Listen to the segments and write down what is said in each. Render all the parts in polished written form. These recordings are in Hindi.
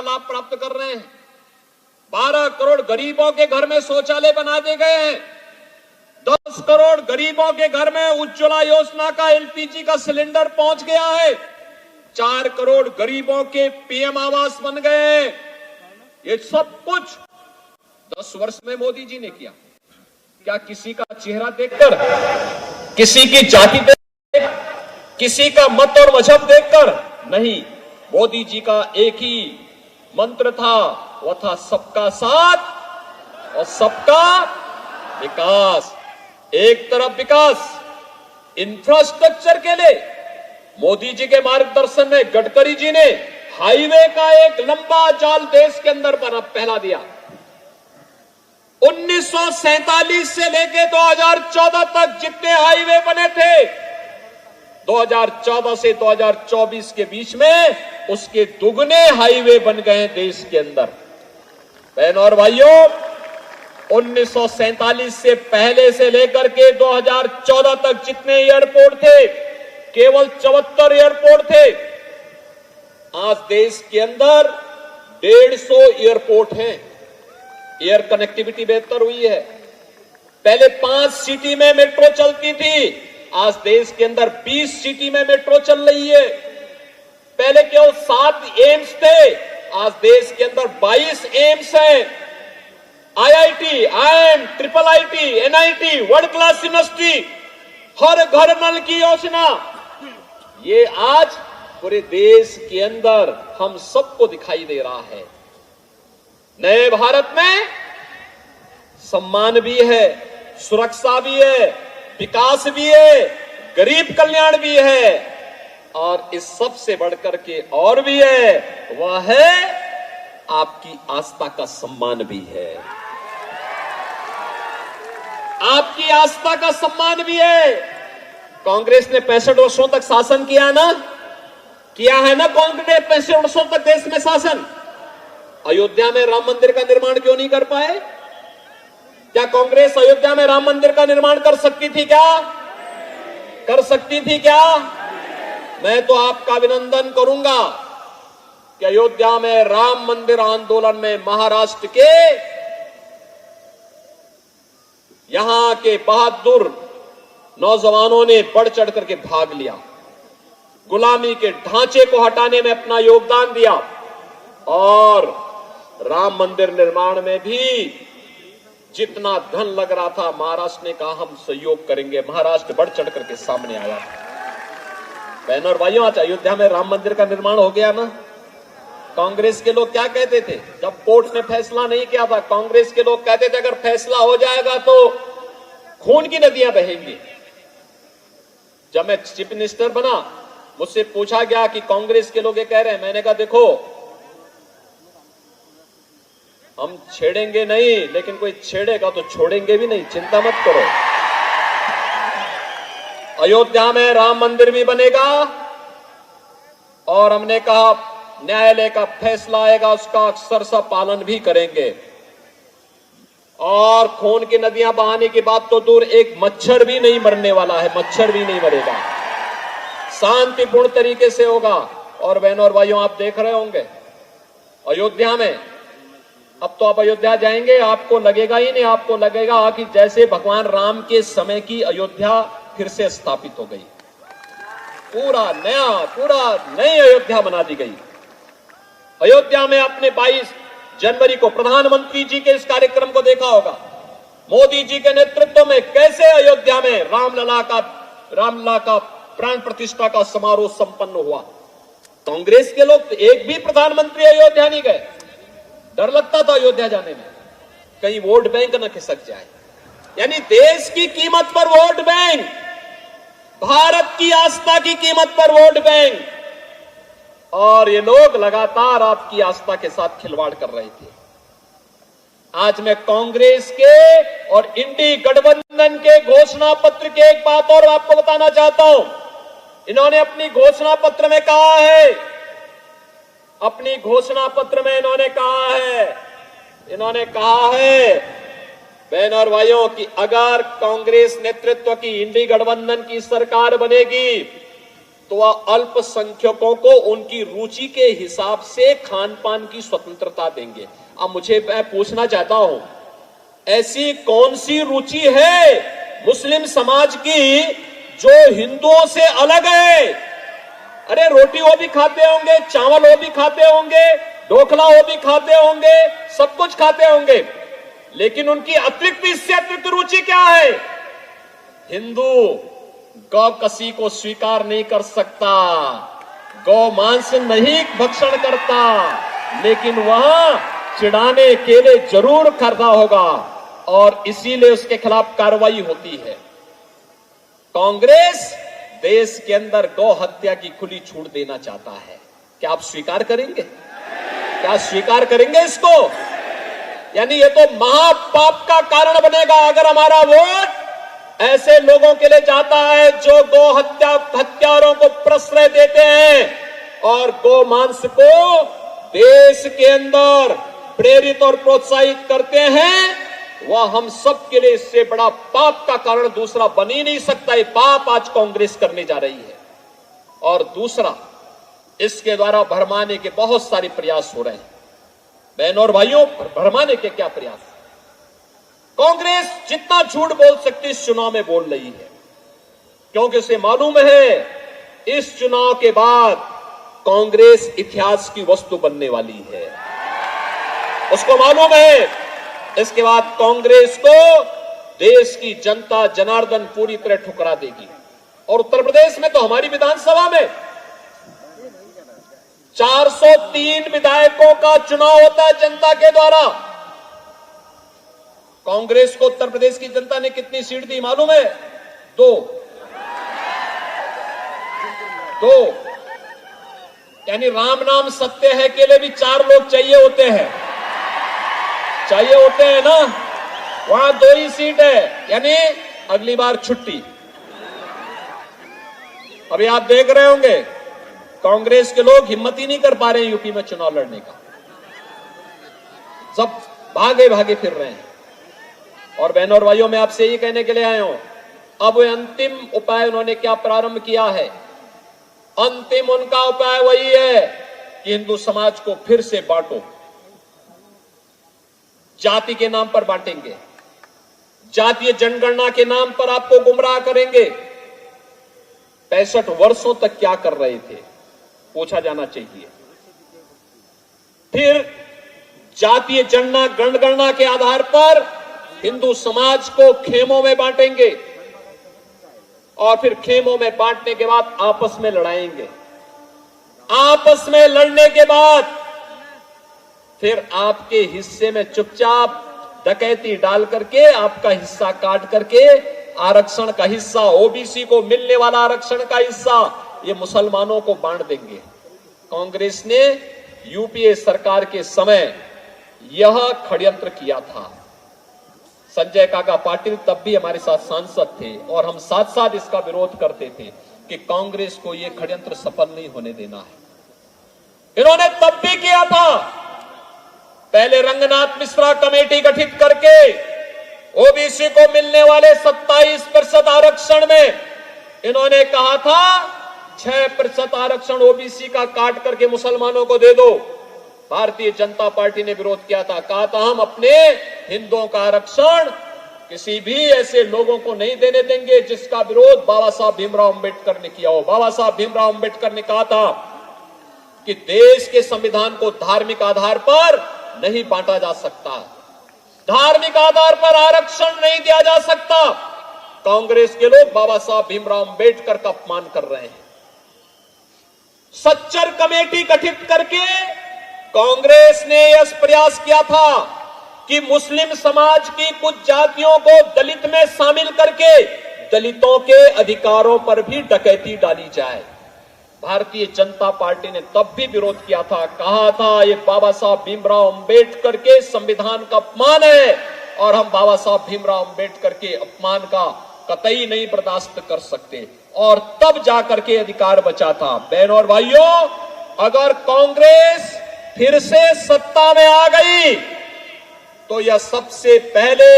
लाभ प्राप्त कर रहे हैं। 12 करोड़ गरीबों के घर में शौचालय बना दिए गए हैं। 10 करोड़ गरीबों के घर में उज्ज्वला योजना का एलपीजी का सिलेंडर पहुंच गया है। 4 करोड़ गरीबों के पीएम आवास बन गए हैं। ये सब कुछ 10 वर्ष में मोदी जी ने किया। क्या किसी का चेहरा देखकर, किसी की जाति देखकर, किसी का मत और मजहब देखकर नहीं, मोदी जी का एक ही मंत्र था, वह था सबका साथ और सबका विकास। एक तरफ विकास इंफ्रास्ट्रक्चर के लिए मोदी जी के मार्गदर्शन में गडकरी जी ने हाईवे का एक लंबा जाल देश के अंदर फैला दिया। 1947 से लेकर 2014 तक जितने हाईवे बने थे, 2014 से 2024 के बीच में उसके दुगने हाईवे बन गए देश के अंदर। बहनों और भाइयों, 1947 से पहले से लेकर के 2014 तक जितने एयरपोर्ट थे, केवल 74 एयरपोर्ट थे। आज देश के अंदर 150 एयरपोर्ट हैं। एयर कनेक्टिविटी बेहतर हुई है। पहले 5 सिटी में मेट्रो चलती थी, आज देश के अंदर 20 सिटी में मेट्रो चल रही है। पहले केवल 7 एम्स थे, आज देश के अंदर 22 एम्स हैं। IIT, IIM, triple IT, NIT, world class university, हर घर नल की योजना, ये आज पूरे देश के अंदर हम सबको दिखाई दे रहा है। नए भारत में सम्मान भी है, सुरक्षा भी है, विकास भी है, गरीब कल्याण भी है, और इस सब से बढ़कर के और भी है, वह है आपकी आस्था का सम्मान भी है। आपकी आस्था का सम्मान भी है। कांग्रेस ने 65 वर्षों तक शासन किया है ना कांग्रेस ने 65 वर्षों तक देश में शासन। अयोध्या में राम मंदिर का निर्माण क्यों नहीं कर पाए? क्या कांग्रेस अयोध्या में राम मंदिर का निर्माण कर सकती थी क्या? कर सकती थी क्या? मैं तो आपका अभिनंदन करूंगा कि अयोध्या में राम मंदिर आंदोलन में महाराष्ट्र के यहां के बहादुर नौजवानों ने बढ़ चढ़ करके भाग लिया, गुलामी के ढांचे को हटाने में अपना योगदान दिया, और राम मंदिर निर्माण में भी जितना धन लग रहा था, महाराष्ट्र ने कहा हम सहयोग करेंगे। महाराष्ट्र बढ़ चढ़ करके सामने आया। बहनों और भाइयों, आज अयोध्या में राम मंदिर का निर्माण हो गया ना। कांग्रेस के लोग क्या कहते थे जब कोर्ट ने फैसला नहीं किया था? कांग्रेस के लोग कहते थे अगर फैसला हो जाएगा तो खून की नदियां बहेंगी। जब मैं चीफ मिनिस्टर बना, मुझसे पूछा गया कि कांग्रेस के लोग ये कह रहे हैं, मैंने कहा देखो हम छेड़ेंगे नहीं, लेकिन कोई छेड़ेगा तो छोड़ेंगे भी नहीं, चिंता मत करो। अयोध्या में राम मंदिर भी बनेगा, और हमने कहा न्यायालय का फैसला आएगा उसका अक्षरशः पालन भी करेंगे। और खून की नदियां बहाने की बात तो दूर, एक मच्छर भी नहीं मरने वाला है, मच्छर भी नहीं मरेगा, शांतिपूर्ण तरीके से होगा। और बहनों और भाइयों, आप देख रहे होंगे अयोध्या में, अब तो आप अयोध्या जाएंगे आपको लगेगा ही नहीं, आपको लगेगा कि जैसे भगवान राम के समय की अयोध्या फिर से स्थापित हो गई। पूरा नई अयोध्या बना दी गई। अयोध्या में आपने 22 जनवरी को प्रधानमंत्री जी के इस कार्यक्रम को देखा होगा। मोदी जी के नेतृत्व में कैसे अयोध्या में रामलला का प्राण प्रतिष्ठा का समारोह संपन्न हुआ। कांग्रेस के लोग तो एक भी प्रधानमंत्री अयोध्या नहीं गए, डर लगता था अयोध्या जाने में, कहीं वोट बैंक न खिसक जाए। यानी देश की कीमत पर वोट बैंक, भारत की आस्था की कीमत पर वोट बैंक, और ये लोग लगातार आपकी आस्था के साथ खिलवाड़ कर रहे थे। आज मैं कांग्रेस के और इंडी गठबंधन के घोषणा पत्र के एक बात और आपको बताना चाहता हूं। इन्होंने अपनी घोषणा पत्र में कहा है, इन्होंने कहा है बहनों और भाइयों कि अगर कांग्रेस नेतृत्व की इंडी गठबंधन की सरकार बनेगी तो वह अल्पसंख्यकों को उनकी रुचि के हिसाब से खान पान की स्वतंत्रता देंगे। अब मैं पूछना चाहता हूं, ऐसी कौन सी रुचि है मुस्लिम समाज की जो हिंदुओं से अलग है? अरे रोटी वो भी खाते होंगे, चावल वो भी खाते होंगे, ढोकला वो भी खाते होंगे, सब कुछ खाते होंगे, लेकिन उनकी अतिरिक्त, इससे अतिरिक्त रुचि क्या है? हिंदू गौ कसी को स्वीकार नहीं कर सकता, गौ मांस नहीं भक्षण करता, लेकिन वह चिढ़ाने केले जरूर करना होगा और इसीलिए उसके खिलाफ कार्रवाई होती है। कांग्रेस देश के अंदर गौ हत्या की खुली छूट देना चाहता है। क्या आप स्वीकार करेंगे? क्या स्वीकार करेंगे इसको? यानी ये तो महापाप का कारण बनेगा अगर हमारा वोट ऐसे लोगों के लिए जाता है जो गौ हत्यारों को प्रश्रय देते हैं और गौ मांस को देश के अंदर प्रेरित और प्रोत्साहित करते हैं। वह हम सब के लिए इससे बड़ा पाप का कारण दूसरा बन ही नहीं सकता। ये पाप आज कांग्रेस करने जा रही है। और दूसरा, इसके द्वारा भरमाने के बहुत सारे प्रयास हो रहे हैं। बहनों और भाइयों, भरमाने के क्या प्रयास? कांग्रेस जितना झूठ बोल सकती इस चुनाव में बोल रही है, क्योंकि उसे मालूम है इस चुनाव के बाद कांग्रेस इतिहास की वस्तु बनने वाली है। उसको मालूम है इसके बाद कांग्रेस को देश की जनता जनार्दन पूरी तरह ठुकरा देगी। और उत्तर प्रदेश में तो हमारी विधानसभा में 403 विधायकों का चुनाव होता है जनता के द्वारा। कांग्रेस को उत्तर प्रदेश की जनता ने कितनी सीट दी मालूम है? 2। यानी राम नाम सत्य है के लिए भी 4 लोग चाहिए होते हैं ना। वहां 2 ही सीट है, यानी अगली बार छुट्टी। अभी आप देख रहे होंगे कांग्रेस के लोग हिम्मत ही नहीं कर पा रहे हैं यूपी में चुनाव लड़ने का, सब भागे भागे फिर रहे हैं। और बहनों और भाइयों, मैं आपसे ये कहने के लिए आया हूं, अब अंतिम उपाय उन्होंने क्या प्रारंभ किया है? अंतिम उनका उपाय वही है कि हिंदू समाज को फिर से बांटो। जाति के नाम पर बांटेंगे, जातीय जनगणना के नाम पर आपको गुमराह करेंगे। 65 वर्षों तक क्या कर रहे थे पूछा जाना चाहिए। फिर जातीय जनगणना के आधार पर हिंदू समाज को खेमों में बांटेंगे और फिर खेमों में बांटने के बाद आपस में लड़ाएंगे। आपस में लड़ने के बाद फिर आपके हिस्से में चुपचाप डकैती डाल करके, आपका हिस्सा काट करके, आरक्षण का हिस्सा, ओबीसी को मिलने वाला आरक्षण का हिस्सा ये मुसलमानों को बांट देंगे। कांग्रेस ने यूपीए सरकार के समय यह षड्यंत्र किया था। संजय काका पाटिल तब भी हमारे साथ सांसद थे और हम साथ साथ इसका विरोध करते थे कि कांग्रेस को यह षड्यंत्र सफल नहीं होने देना है। इन्होंने तब भी किया था। पहले रंगनाथ मिश्रा कमेटी गठित करके ओबीसी को मिलने वाले 27% आरक्षण में इन्होंने कहा था 6% आरक्षण ओबीसी का काट करके मुसलमानों को दे दो। भारतीय जनता पार्टी ने विरोध किया था, कहा था हम अपने हिंदुओं का आरक्षण किसी भी ऐसे लोगों को नहीं देने देंगे जिसका विरोध बाबा साहब भीमराव अंबेडकर ने किया हो। बाबा साहब भीमराव अंबेडकर ने कहा था कि देश के संविधान को धार्मिक आधार पर नहीं बांटा जा सकता, धार्मिक आधार पर आरक्षण नहीं दिया जा सकता। कांग्रेस के लोग बाबा साहब भीमराव अंबेडकर का अपमान कर रहे हैं। सच्चर कमेटी गठित करके कांग्रेस ने यह प्रयास किया था कि मुस्लिम समाज की कुछ जातियों को दलित में शामिल करके दलितों के अधिकारों पर भी डकैती डाली जाए। भारतीय जनता पार्टी ने तब भी विरोध किया था, कहा था ये बाबा साहब भीमराव अंबेडकर के संविधान का अपमान है और हम बाबा साहब भीमराव अंबेडकर के अपमान का कतई नहीं बर्दाश्त कर सकते। और तब जाकर के अधिकार बचा था। बहनों और भाइयों, अगर कांग्रेस फिर से सत्ता में आ गई तो यह सबसे पहले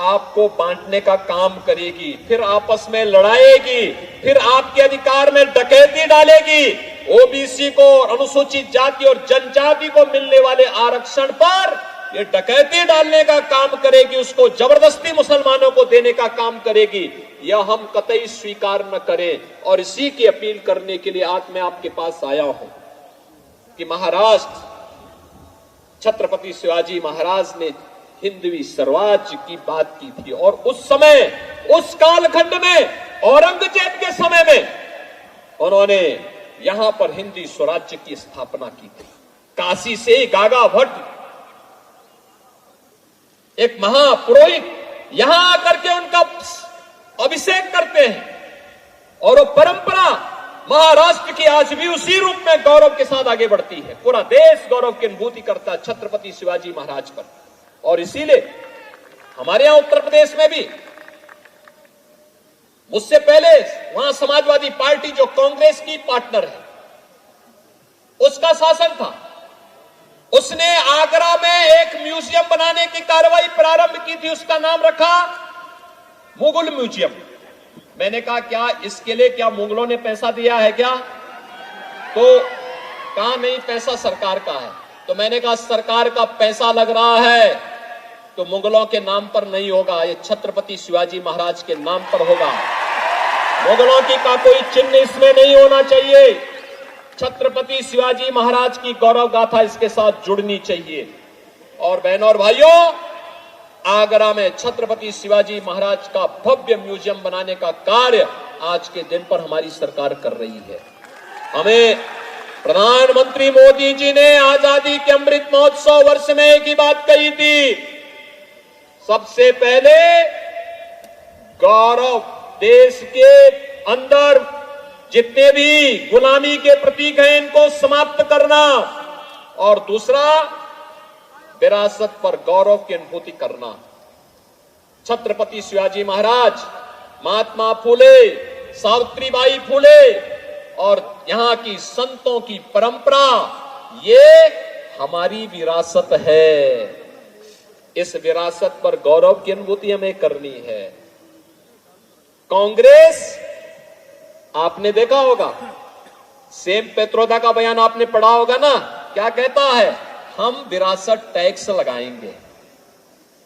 आपको बांटने का काम करेगी, फिर आपस में लड़ाएगी, फिर आपके अधिकार में डकैती डालेगी। ओबीसी को, अनुसूचित जाति और जनजाति को मिलने वाले आरक्षण पर ये डकैती डालने का काम करेगी, उसको जबरदस्ती मुसलमानों को देने का काम करेगी। यह हम कतई स्वीकार न करें। और इसी की अपील करने के लिए आज मैं आपके पास आया हूं कि महाराष्ट्र छत्रपति शिवाजी महाराज ने हिंदवी स्वराज्य की बात की थी, और उस समय, उस कालखंड में, औरंगजेब के समय में उन्होंने यहां पर हिंदी स्वराज्य की स्थापना की थी। काशी से गागा भट्ट, एक महापुरोहित, यहां आकर के उनका अभिषेक करते हैं, और वो परंपरा महाराष्ट्र की आज भी उसी रूप में गौरव के साथ आगे बढ़ती है। पूरा देश गौरव की अनुभूति करता है छत्रपति शिवाजी महाराज पर। और इसीलिए हमारे यहां उत्तर प्रदेश में भी मुझसे पहले वहां समाजवादी पार्टी, जो कांग्रेस की पार्टनर है, उसका शासन था। उसने आगरा में एक म्यूजियम बनाने की कार्रवाई प्रारंभ की थी, उसका नाम रखा मुगल म्यूजियम। मैंने कहा क्या इसके लिए क्या मुगलों ने पैसा दिया है क्या? तो कहा नहीं, पैसा सरकार का है। तो मैंने कहा सरकार का पैसा लग रहा है तो मुगलों के नाम पर नहीं होगा, ये छत्रपति शिवाजी महाराज के नाम पर होगा। मुगलों की का कोई चिन्ह इसमें नहीं होना चाहिए। छत्रपति शिवाजी महाराज की गौरव गाथा इसके साथ जुड़नी चाहिए। और बहनों और भाइयों, आगरा में छत्रपति शिवाजी महाराज का भव्य म्यूजियम बनाने का कार्य आज के दिन पर हमारी सरकार कर रही है। हमें प्रधानमंत्री मोदी जी ने आजादी के अमृत महोत्सव वर्ष में एक ही बात कही थी, सबसे पहले गौरव, देश के अंदर जितने भी गुलामी के प्रतीक हैं इनको समाप्त करना, और दूसरा विरासत पर गौरव की अनुभूति करना। छत्रपति शिवाजी महाराज, महात्मा फूले, सावित्रीबाई फूले और यहां की संतों की परंपरा, ये हमारी विरासत है। इस विरासत पर गौरव की अनुभूति हमें करनी है। कांग्रेस, आपने देखा होगा, सेम पेत्रोदा का बयान आपने पढ़ा होगा ना, क्या कहता है? हम विरासत टैक्स लगाएंगे,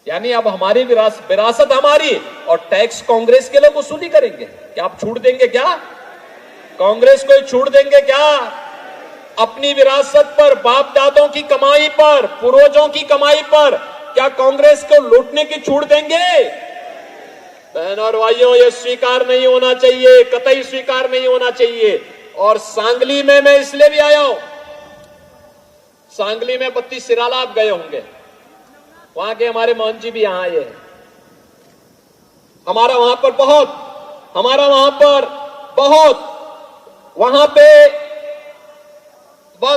यानी अब हमारी विरासत हमारी और टैक्स कांग्रेस के लोग वसूली करेंगे। क्या आप छूट देंगे क्या? कांग्रेस को छूट देंगे क्या? अपनी विरासत पर, बाप दादों की कमाई पर, पूर्वजों की कमाई पर क्या कांग्रेस को लूटने की छूट देंगे? बहनों और भाइयों, यह स्वीकार नहीं होना चाहिए, कतई स्वीकार नहीं होना चाहिए। और सांगली में मैं इसलिए भी आया हूं, सांगली में बत्ती सिराला आप गए होंगे, वहां के हमारे मोहन जी भी यहां आए हैं। हमारा वहां पर बहुत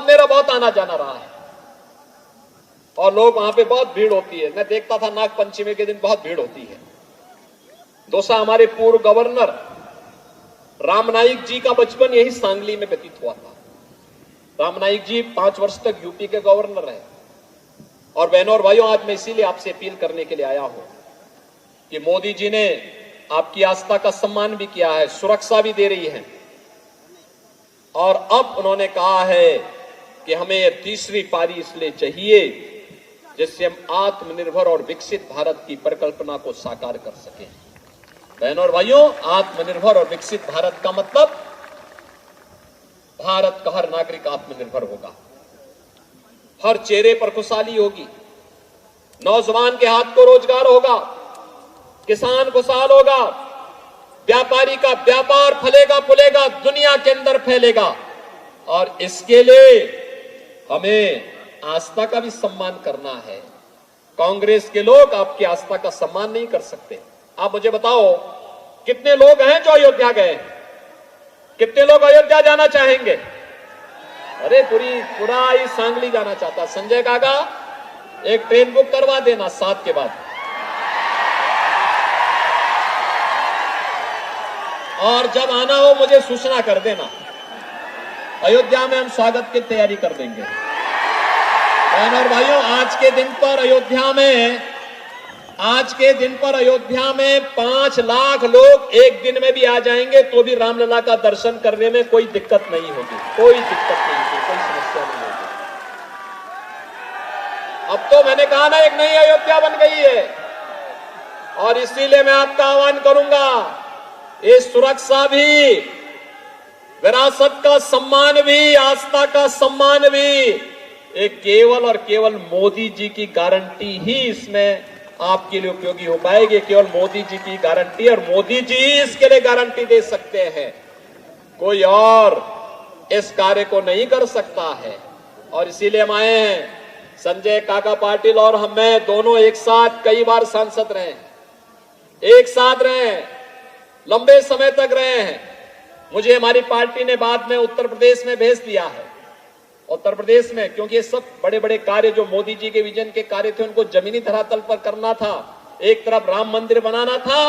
मेरा बहुत आना जाना रहा है, और लोग वहां पे बहुत भीड़ होती है। मैं देखता था नाग पंचमी के दिन बहुत भीड़ होती है। दोसा, हमारे पूर्व गवर्नर राम नाईक जी का बचपन यही सांगली में व्यतीत हुआ था। राम नाईक जी 5 वर्ष तक यूपी के गवर्नर रहे। और बहनों और भाइयों, आज मैं इसीलिए आपसे अपील करने के लिए आया हूं कि मोदी जी ने आपकी आस्था का सम्मान भी किया है, सुरक्षा भी दे रही है, और अब उन्होंने कहा है कि हमें यह तीसरी पारी इसलिए चाहिए जिससे हम आत्मनिर्भर और विकसित भारत की परिकल्पना को साकार कर सकें। बहनों और भाइयों, आत्मनिर्भर और विकसित भारत का मतलब भारत का हर नागरिक आत्मनिर्भर होगा, हर चेहरे पर खुशहाली होगी, नौजवान के हाथ को रोजगार होगा, किसान खुशहाल होगा, व्यापारी का व्यापार फलेगा फूलेगा, दुनिया के अंदर फैलेगा। और इसके लिए हमें आस्था का भी सम्मान करना है। कांग्रेस के लोग आपकी आस्था का सम्मान नहीं कर सकते। आप मुझे बताओ, कितने लोग हैं जो अयोध्या गए? कितने लोग अयोध्या जाना चाहेंगे? अरे पूरा ही सांगली जाना चाहता। संजय काका, एक ट्रेन बुक करवा देना 7 के बाद, और जब आना हो मुझे सूचना कर देना। अयोध्या में हम स्वागत की तैयारी कर देंगे। बहनों और भाइयों, आज के दिन पर अयोध्या में आज के दिन पर अयोध्या में 5 लाख लोग एक दिन में भी आ जाएंगे तो भी रामलला का दर्शन करने में कोई दिक्कत नहीं होगी, कोई दिक्कत नहीं होगी, कोई समस्या नहीं होगी। अब तो मैंने कहा ना, एक नई अयोध्या बन गई है और इसीलिए मैं आपका आह्वान करूंगा, ये सुरक्षा भी, विरासत का सम्मान भी, आस्था का सम्मान भी, एक केवल और केवल मोदी जी की गारंटी ही इसमें आपके लिए उपयोगी हो पाएगी। केवल मोदी जी की गारंटी, और मोदी जी इसके लिए गारंटी दे सकते हैं, कोई और इस कार्य को नहीं कर सकता है। और इसीलिए हम आए हैं। संजय काका पाटिल और मैं दोनों एक साथ कई बार सांसद रहे हैं, एक साथ रहे हैं, लंबे समय तक रहे हैं। मुझे हमारी पार्टी ने बाद में उत्तर प्रदेश में भेज दिया है, उत्तर प्रदेश में, क्योंकि ये सब बड़े बड़े कार्य जो मोदी जी के विजन के कार्य थे उनको जमीनी धरातल पर करना था। एक तरफ राम मंदिर बनाना था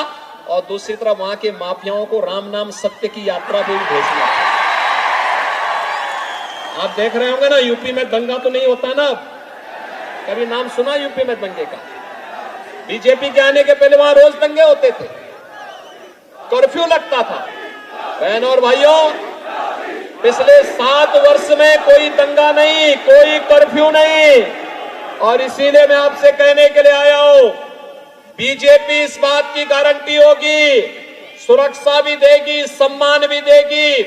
और दूसरी तरफ वहां के माफियाओं को राम नाम सत्य की यात्रा पे भी भेजना था। आप देख रहे होंगे ना, यूपी में दंगा तो नहीं होता ना, कभी नाम सुना यूपी में दंगे का? बीजेपी के आने के पहले वहां रोज दंगे होते थे, कर्फ्यू लगता था। बहनों और भाइयों, पिछले 7 वर्ष में कोई दंगा नहीं, कोई कर्फ्यू नहीं। और इसीलिए मैं आपसे कहने के लिए आया हूं, बीजेपी इस बात की गारंटी होगी, सुरक्षा भी देगी, सम्मान भी देगी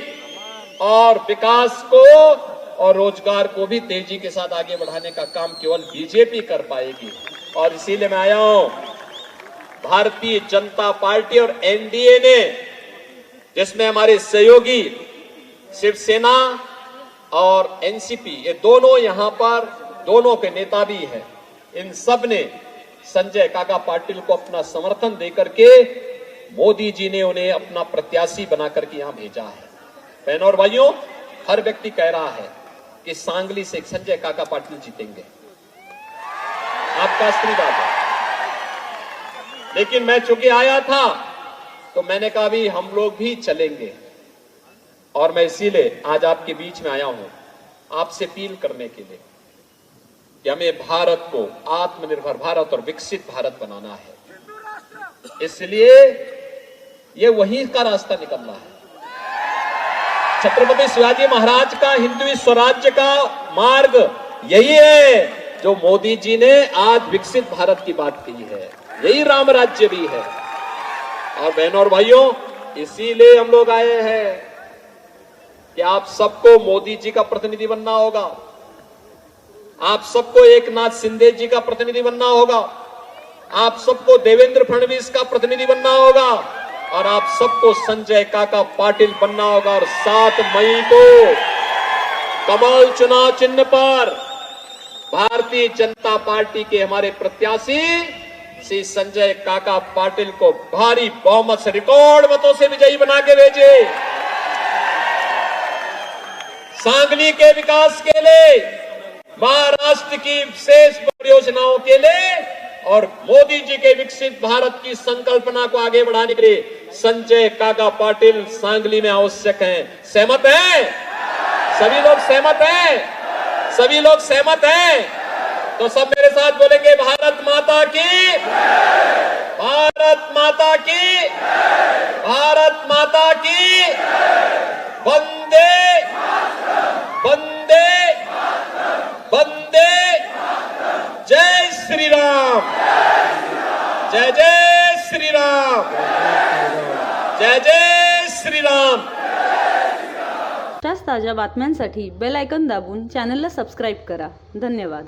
और विकास को और रोजगार को भी तेजी के साथ आगे बढ़ाने का काम केवल बीजेपी कर पाएगी। और इसीलिए मैं आया हूं, भारतीय जनता पार्टी और एनडीए ने, जिसमें हमारे सहयोगी शिवसेना और एनसीपी, ये दोनों यहां पर, दोनों के नेता भी हैं, इन सब ने संजय काका पाटिल को अपना समर्थन देकर के मोदी जी ने उन्हें अपना प्रत्याशी बनाकर के यहां भेजा है। बहनों और भाइयों, हर व्यक्ति कह रहा है कि सांगली से संजय काका पाटिल जीतेंगे, आपका आशीर्वाद है। लेकिन मैं चूंकि आया था तो मैंने कहा भी हम लोग भी चलेंगे, और मैं इसीलिए आज आपके बीच में आया हूं, आपसे अपील करने के लिए कि हमें भारत को आत्मनिर्भर भारत और विकसित भारत बनाना है। इसलिए ये वहीं का रास्ता निकलना है। छत्रपति शिवाजी महाराज का हिंदवी स्वराज्य का मार्ग यही है जो मोदी जी ने आज विकसित भारत की बात की है, यही राम राज्य भी है। और बहनों और भाइयों, इसीलिए हम लोग आए हैं कि आप सबको मोदी जी का प्रतिनिधि बनना होगा, आप सबको एकनाथ शिंदे जी का प्रतिनिधि बनना होगा, आप सबको देवेंद्र फडणवीस का प्रतिनिधि बनना होगा और आप सबको संजय काका पाटिल बनना होगा। और 7 मई को कमल चुनाव चिन्ह पर भारतीय जनता पार्टी के हमारे प्रत्याशी श्री संजय काका पाटिल को भारी बहुमत से, रिकॉर्ड मतों से विजयी बना के भेजे। सांगली के विकास के लिए, महाराष्ट्र की विशेष परियोजनाओं के लिए और मोदी जी के विकसित भारत की संकल्पना को आगे बढ़ाने के लिए संजय काका पाटिल सांगली में आवश्यक हैं। सहमत हैं? सभी लोग सहमत हैं? सभी लोग सहमत हैं? तो सब मेरे साथ बोलेंगे, भारत माता की, भारत माता की, भारत माता की, वंदे वंदे वंदे, जय श्री राम, जय जय श्री राम, जय जय श्री राम। ताज्या बातम्यांसाठी बेल आयकॉन दाबून चॅनलला सबस्क्राईब करा. धन्यवाद.